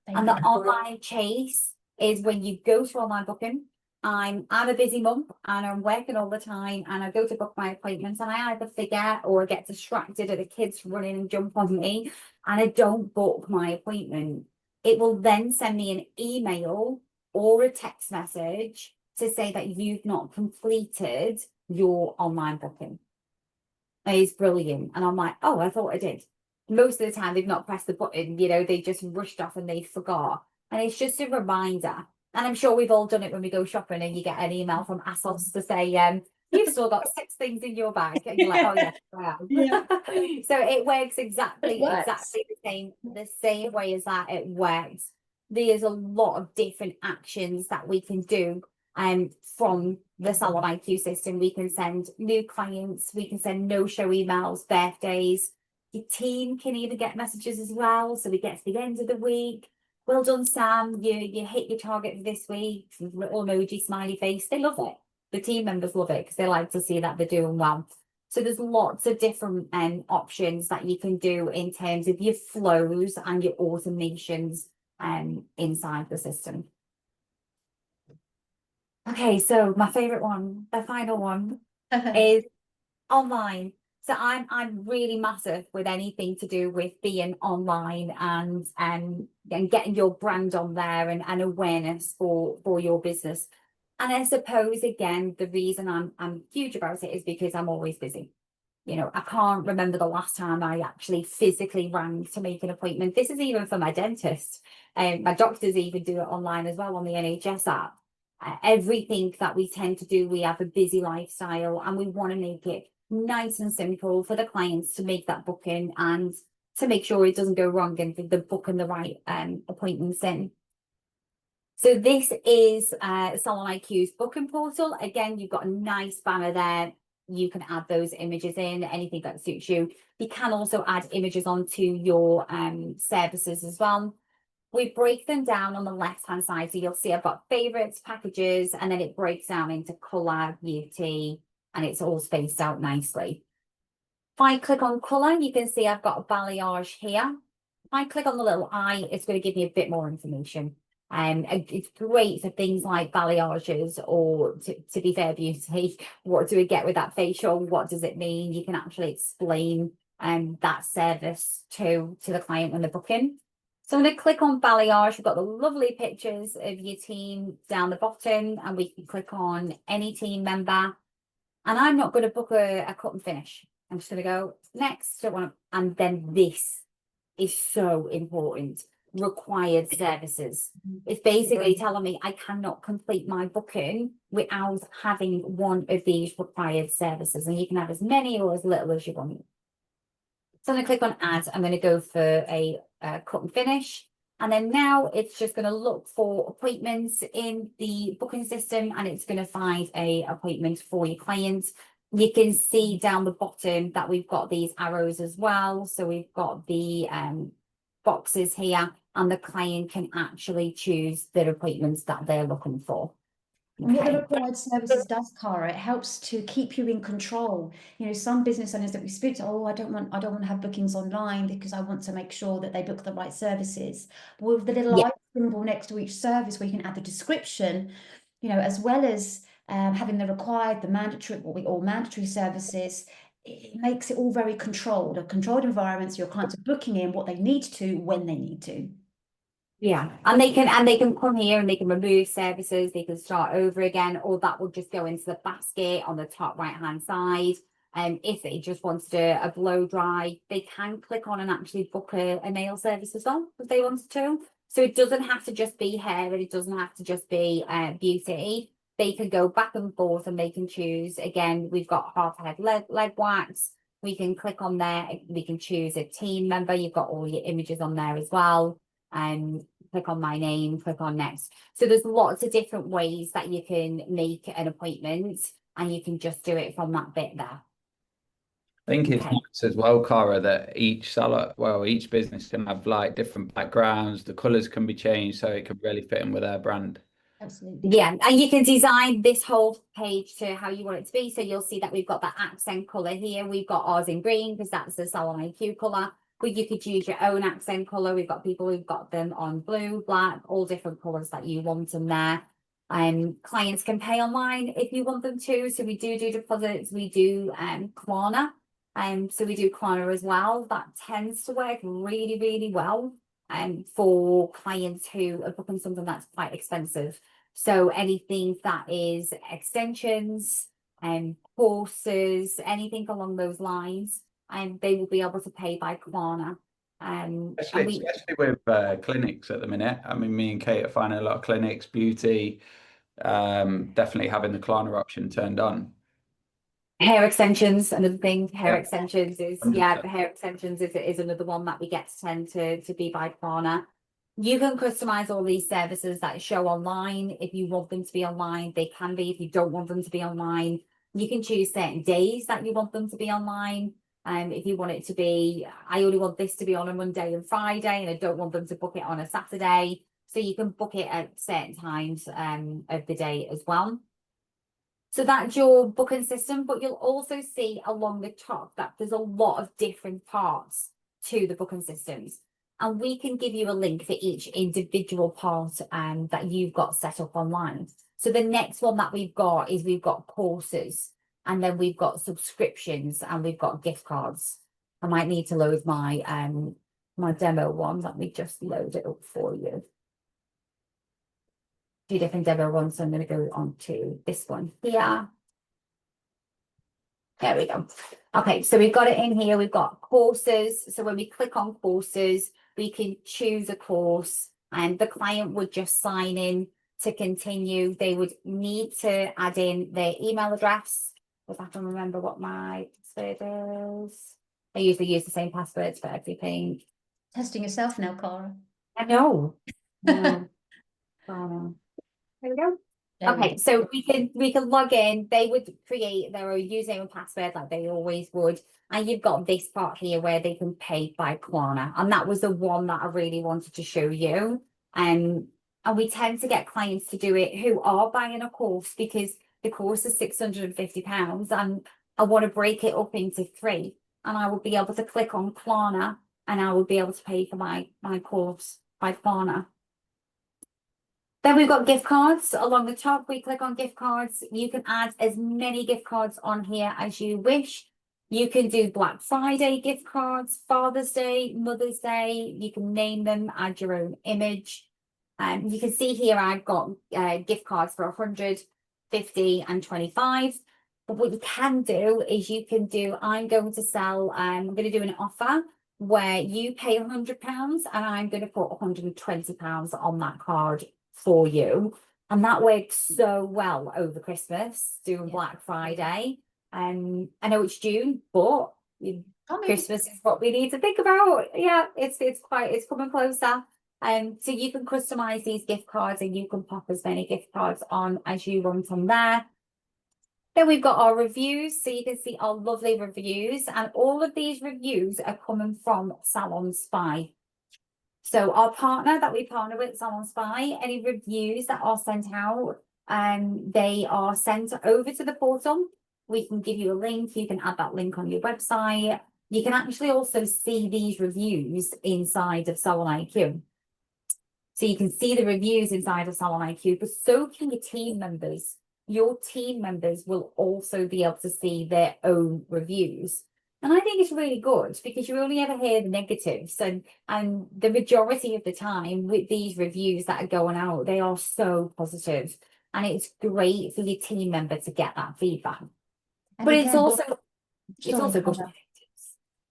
And the Online Chase is when you go to online booking. I'm a busy mum and I'm working all the time, and I go to book my appointments and I either forget or I get distracted at the kids running and jump on me and I don't book my appointment. It will then send me an email or a text message to say that you've not completed your online booking. It's brilliant. And I'm like, oh, I thought I did. Most of the time they've not pressed the button, you know, they just rushed off and they forgot. And it's just a reminder. And I'm sure we've all done it when we go shopping and you get an email from ASOS to say, you've still got 6 things in your bag. And you're like, oh yes, I have. Yeah. So it works exactly the same way as that. It works. There's a lot of different actions that we can do from the SalonIQ system. We can send new clients, we can send no-show emails, birthdays. Your team can even get messages as well. So we get to the end of the week. Well done, Sam. You hit your target for this week. Little emoji, smiley face. They love it. The team members love it because they like to see that they're doing well. So there's lots of different options that you can do in terms of your flows and your automations inside the system. Okay, so my favorite one, the final one, is online. So I'm really massive with anything to do with being online and getting your brand on there and awareness for your business. And I suppose again the reason I'm huge about it is because I'm always busy. You know, I can't remember the last time I actually physically rang to make an appointment. This is even for my dentist. My doctors even do it online as well on the NHS app. Everything that we tend to do, we have a busy lifestyle and we want to make it nice and simple for the clients to make that booking and to make sure it doesn't go wrong and they're booking the right appointments in. So this is SalonIQ's booking portal. Again, you've got a nice banner there. you can add those images in, anything that suits you. You can also add images onto your services as well. We break them down on the left-hand side. So you'll see I've got favorites, packages, and then it breaks down into colour, beauty, and it's all spaced out nicely. If I click on colour, you can see I've got a balayage here. If I click on the little eye, it's going to give me a bit more information. It's great for things like balayages, or to be fair, beauty. What do we get with that facial? What does it mean? You can actually explain that service to the client when they're booking. So I'm going to click on balayage. We've got the lovely pictures of your team down the bottom, and we can click on any team member. And I'm not going to book a cut and finish. I'm just going to go next. Don't want to, and then this is so important. Required services. It's basically telling me I cannot complete my booking without having one of these required services, and you can have as many or as little as you want. So I'm going to click on add. I'm going to go for a cut and finish, and then now it's just going to look for appointments in the booking system, and it's going to find a appointment for your client. You can see down the bottom that we've got these arrows as well. So we've got the boxes here, and the client can actually choose the appointments that they're looking for. And what the required services does, Cara, it helps to keep you in control. You know, some business owners that we speak to, oh, I don't want to have bookings online because I want to make sure that they book the right services. But with the little eye symbol next to each service, where you can add the description, you know, as well as having the required, the mandatory, what we all mandatory services, it makes it all very controlled, a controlled environment. So your clients are booking in what they need to when they need to. Yeah, and they can come here and they can remove services, they can start over again, or that will just go into the basket on the top right hand side. If they just wanted a blow dry, they can click on and actually book a nail service as well if they wanted to. So it doesn't have to just be hair, and it doesn't have to just be beauty. They can go back and forth, and they can choose. Again, we've got half head leg wax. We can click on there. We can choose a team member. You've got all your images on there as well. Click on my name, click on next. So there's lots of different ways that you can make an appointment, and you can just do it from that bit there. I think it's nice as well, Cara, that each salon, well, each business can have like different backgrounds. The colours can be changed so it can really fit in with their brand. Absolutely. Yeah, and you can design this whole page to how you want it to be. So you'll see that we've got that accent colour here. We've got ours in green because that's the SalonIQ colour. But you could use your own accent colour. We've got people who've got them on blue, black, all different colours that you want in there. Clients can pay online if you want them to. So we do deposits. We do Klarna. So we do Klarna as well. That tends to work really, really well for clients who are booking something that's quite expensive. So anything that is extensions and courses, anything along those lines, and they will be able to pay by Klarna. Especially with clinics at the minute. I mean, me and Kate are finding a lot of clinics, beauty, definitely having the Klarna option turned on. Hair extensions, another thing. Hair extensions is, hair extensions is another one that we get to tend to be by Klarna. You can customize all these services that show online. If you want them to be online, they can be. If you don't want them to be online, you can choose certain days that you want them to be online. If you want it to be, I only want this to be on a Monday and Friday, and I don't want them to book it on a Saturday. So you can book it at certain times of the day as well. So that's your booking system, but you'll also see along the top that there's a lot of different parts to the booking systems. And we can give you a link for each individual part that you've got set up online. So the next one that we've got is we've got courses, and then we've got subscriptions, and we've got gift cards. I might need to load my my demo one. Let me just load it up for you. Two different demo ones. So I'm going to go on to this one here. There we go. Okay, so we've got it in here. We've got courses. So when we click on courses, we can choose a course, and the client would just sign in to continue. They would need to add in their email address. If I can remember what my password is. I usually use the same passwords for everything. Testing yourself now, Cara. I know. There we go. There we Okay, go. so we can log in. They would create their own username and password like they always would. And you've got this part here where they can pay by Klarna. And that was the one that I really wanted to show you. And we tend to get clients to do it who are buying a course because the course is £650 and I want to break it up into 3. And I will be able to click on Klarna and I will be able to pay for my course by Klarna. Then we've got gift cards along the top. We click on gift cards. You can add as many gift cards on here as you wish. You can do Black Friday gift cards, Father's Day, Mother's Day. You can name them, add your own image. You can see here I've got gift cards for 100, 50 and 25. But what you can do is you can do, I'm going to sell, I'm going to do an offer where you pay £100 and I'm going to put £120 on that card for you. And that works so well over Christmas, doing Black Friday. I know it's June, but Christmas is what we need to think about. Yeah, it's coming closer. So you can customize these gift cards and you can pop as many gift cards on as you want from there. Then we've got our reviews, so you can see our lovely reviews, and all of these reviews are coming from Salon Spy. So our partner that we partner with, Salon Spy, any reviews that are sent out, they are sent over to the portal. We can give you a link, you can add that link on your website. You can actually also see these reviews inside of SalonIQ. So you can see the reviews inside of SalonIQ, but so can your team members. Your team members will also be able to see their own reviews. And I think it's really good because you only ever hear the negatives, and the majority of the time with these reviews that are going out, they are so positive, and it's great for your team member to get that feedback. But it's also good.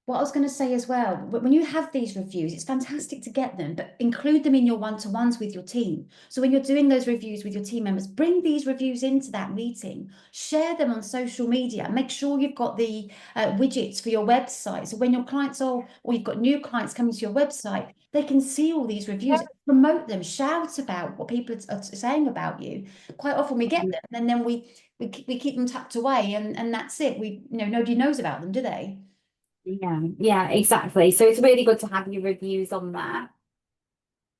What I was going to say as well, when you have these reviews, it's fantastic to get them, but include them in your one-to-ones with your team. So when you're doing those reviews with your team members, bring these reviews into that meeting, share them on social media, make sure you've got the widgets for your website. So when your clients or you've got new clients coming to your website, they can see all these reviews, promote them, shout about what people are saying about you. Quite often we get them and then we keep them tucked away and that's it. Nobody knows about them, do they? Yeah, exactly. So it's really good to have your reviews on there.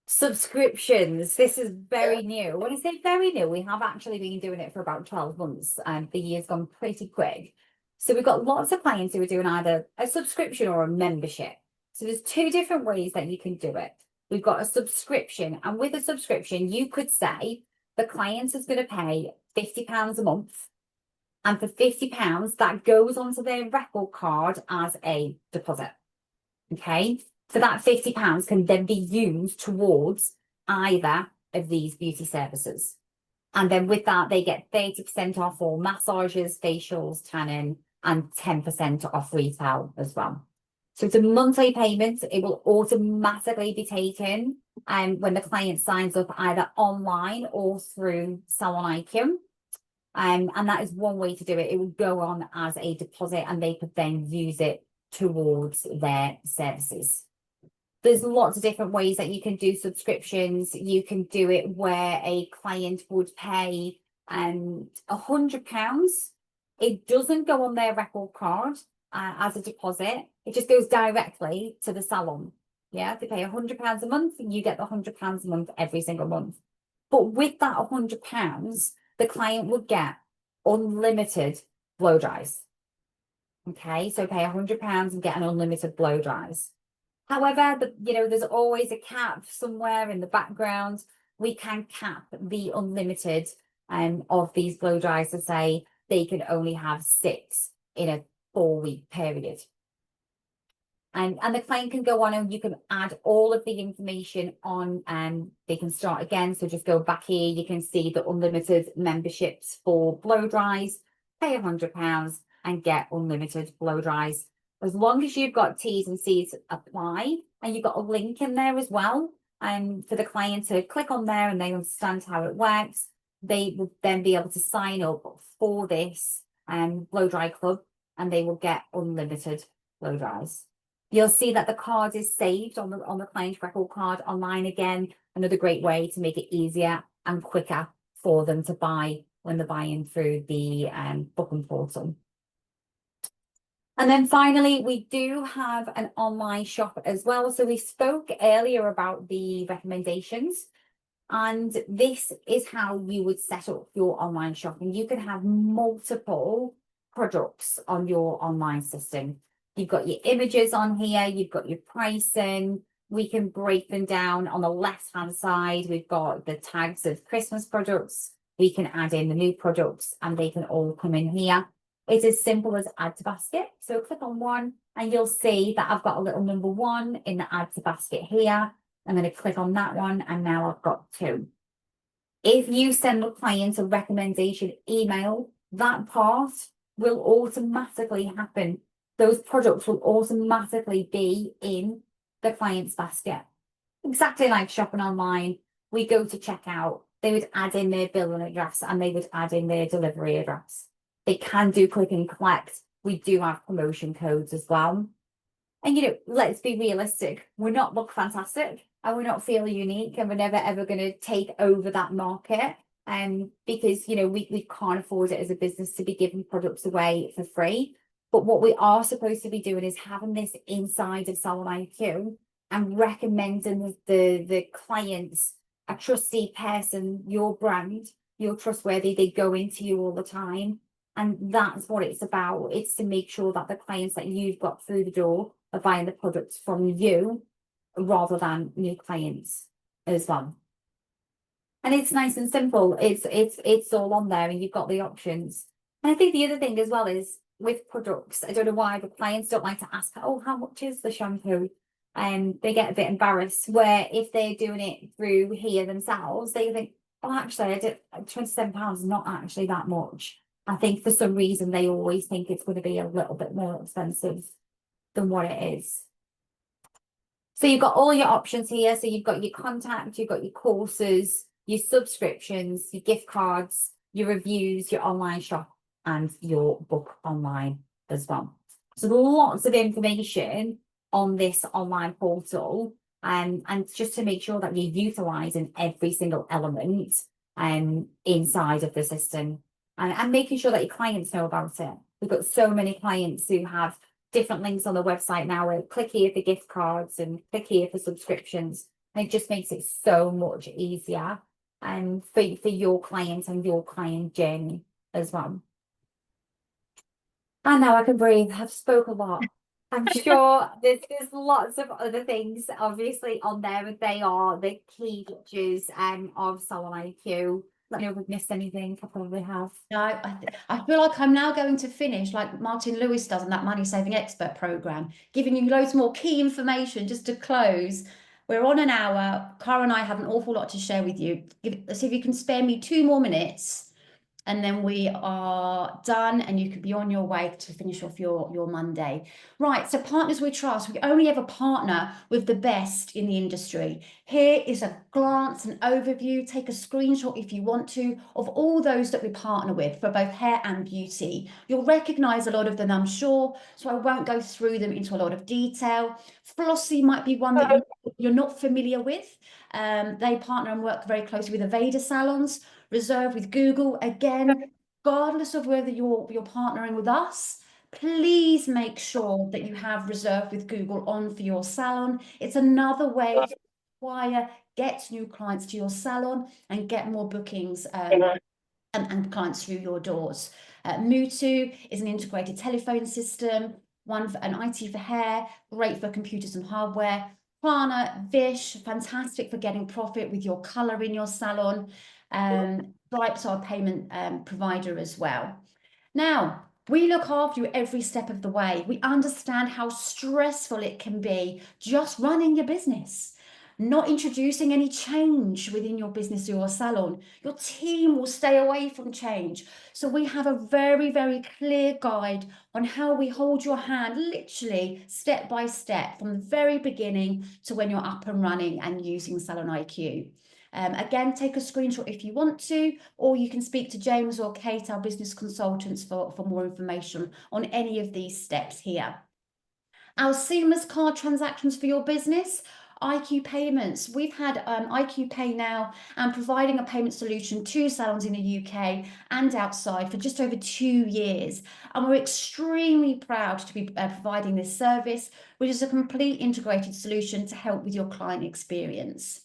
Subscriptions. This is very new. When I say very new, we have actually been doing it for about 12 months and the year's gone pretty quick. So we've got lots of clients who are doing either a subscription or a membership. So there's 2 different ways that you can do it. We've got a subscription, and with a subscription, you could say the client is going to pay £50 a month. And for £50, that goes onto their record card as a deposit. Okay, so that £50 can then be used towards either of these beauty services. And then with that, they get 30% off all massages, facials, tanning, and 10% off retail as well. So it's a monthly payment. It will automatically be taken when the client signs up either online or through SalonIQ. And that is one way to do it. It will go on as a deposit and they could then use it towards their services. There's lots of different ways that you can do subscriptions. You can do it where a client would pay £100. It doesn't go on their record card as a deposit. It just goes directly to the salon. Yeah, they pay £100 a month and you get the £100 a month every single month. But with that £100, the client would get unlimited blow dries. Okay, so pay £100 and get an unlimited blow dries. However, there's always a cap somewhere in the background. We can cap the unlimited of these blow dries to say they can only have 6 in a 4-week period. And the client can go on and you can add all of the information on and they can start again. So just go back here. You can see the unlimited memberships for blow dries, pay £100 and get unlimited blow dries. As long as you've got T's and C's apply and you've got a link in there as well. And for the client to click on there and they understand how it works, they will then be able to sign up for this blow dry club and they will get unlimited blow dries. You'll see that the card is saved on the client record card online again. Another great way to make it easier and quicker for them to buy when they're buying through the booking portal. And then finally, we do have an online shop as well. So we spoke earlier about the recommendations, and this is how you would set up your online shop. And you can have multiple products on your online system. You've got your images on here, you've got your pricing. We can break them down. On the left-hand side, we've got the tags of Christmas products. We can add in the new products and they can all come in here. It's as simple as add to basket. So click on one and you'll see that I've got a little number 1 in the add to basket here. I'm going to click on that one and now I've got 2. If you send the client a recommendation email, that part will automatically happen. Those products will automatically be in the client's basket. Exactly like shopping online. We go to checkout, they would add in their billing address and they would add in their delivery address. They can do click and collect. We do have promotion codes as well. And, you know, let's be realistic. We're not Look Fantastic and we're not Feel Unique, and we're never ever going to take over that market. Because, you know, we can't afford it as a business to be giving products away for free. But what we are supposed to be doing is having this inside of SalonIQ and recommending the clients a trusty person, your brand, you're trustworthy, they go into you all the time. And that's what it's about. It's to make sure that the clients that you've got through the door are buying the products from you rather than new clients as well. And it's nice and simple. It's all on there and you've got the options. And I think the other thing as well is with products, I don't know why, but clients don't like to ask, oh, how much is the shampoo? And they get a bit embarrassed, where if they're doing it through here themselves, they think, oh, actually, I did £27 is not actually that much. I think for some reason they always think it's going to be a little bit more expensive than what it is. So you've got all your options here. So you've got your contact, you've got your courses, your subscriptions, your gift cards, your reviews, your online shop, and your book online as well. So lots of information on this online portal, and just to make sure that you're utilising every single element inside of the system. And making sure that your clients know about it. We've got so many clients who have different links on the website now, where click here for gift cards and click here for subscriptions. And it just makes it so much easier for your clients and your client journey as well. And now I can breathe. I've spoke a lot. I'm sure there's lots of other things obviously on there, but they are the key features of SalonIQ. Let me know if we've missed anything. I probably have. No, I feel like I'm now going to finish like Martin Lewis does in that Money Saving Expert program, giving you loads more key information just to close. We're on an hour. Cara and I have an awful lot to share with you. Let's see if you can spare me 2 more minutes, and then we are done and you could be on your way to finish off your Monday. Right, so partners we trust. We only ever partner with the best in the industry. Here is a glance, an overview. Take a screenshot if you want to, of all those that we partner with for both hair and beauty. You'll recognise a lot of them, I'm sure, so I won't go through them into a lot of detail. Flossy might be one that you're not familiar with. They partner and work very closely with Aveda salons. Reserve with Google. Again, regardless of whether you're partnering with us, please make sure that you have Reserve with Google on for your salon. It's another way to acquire, get new clients to your salon and get more bookings and clients through your doors. Mutu is an integrated telephone system, one for an IT for hair, great for computers and hardware. Klarna, Vish, fantastic for getting profit with your color in your salon. Stripes are a payment provider as well. Now, we look after you every step of the way. We understand how stressful it can be just running your business, not introducing any change within your business or your salon. Your team will stay away from change. So we have a very, very clear guide on how we hold your hand, literally step by step, from the very beginning to when you're up and running and using SalonIQ. Again, take a screenshot if you want to, or you can speak to James or Kate, our business consultants, for more information on any of these steps here. Our seamless card transactions for your business IQ payments. We've had IQ Pay now and providing a payment solution to salons in the UK and outside for just over 2 years. And we're extremely proud to be providing this service, which is a complete integrated solution to help with your client experience.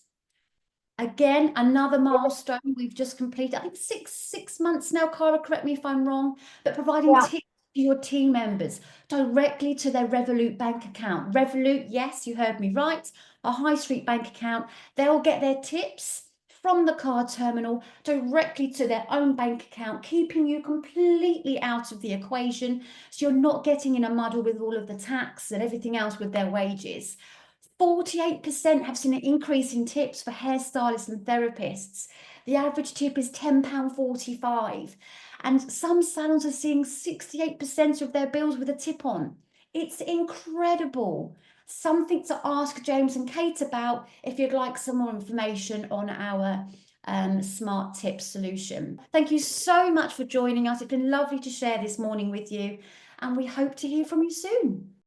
Again, another milestone we've just completed, I think six months now, Cara, correct me if I'm wrong, but providing tips to your team members directly to their Revolut bank account. Revolut, yes, you heard me right, a high street bank account. They'll get their tips from the card terminal directly to their own bank account, keeping you completely out of the equation, so you're not getting in a muddle with all of the tax and everything else with their wages. 48% have seen an increase in tips for hairstylists and therapists. The average tip is £10.45. And some salons are seeing 68% of their bills with a tip on. It's incredible. Something to ask James and Kate about if you'd like some more information on our smart tip solution. Thank you so much for joining us. It's been lovely to share this morning with you, and we hope to hear from you soon.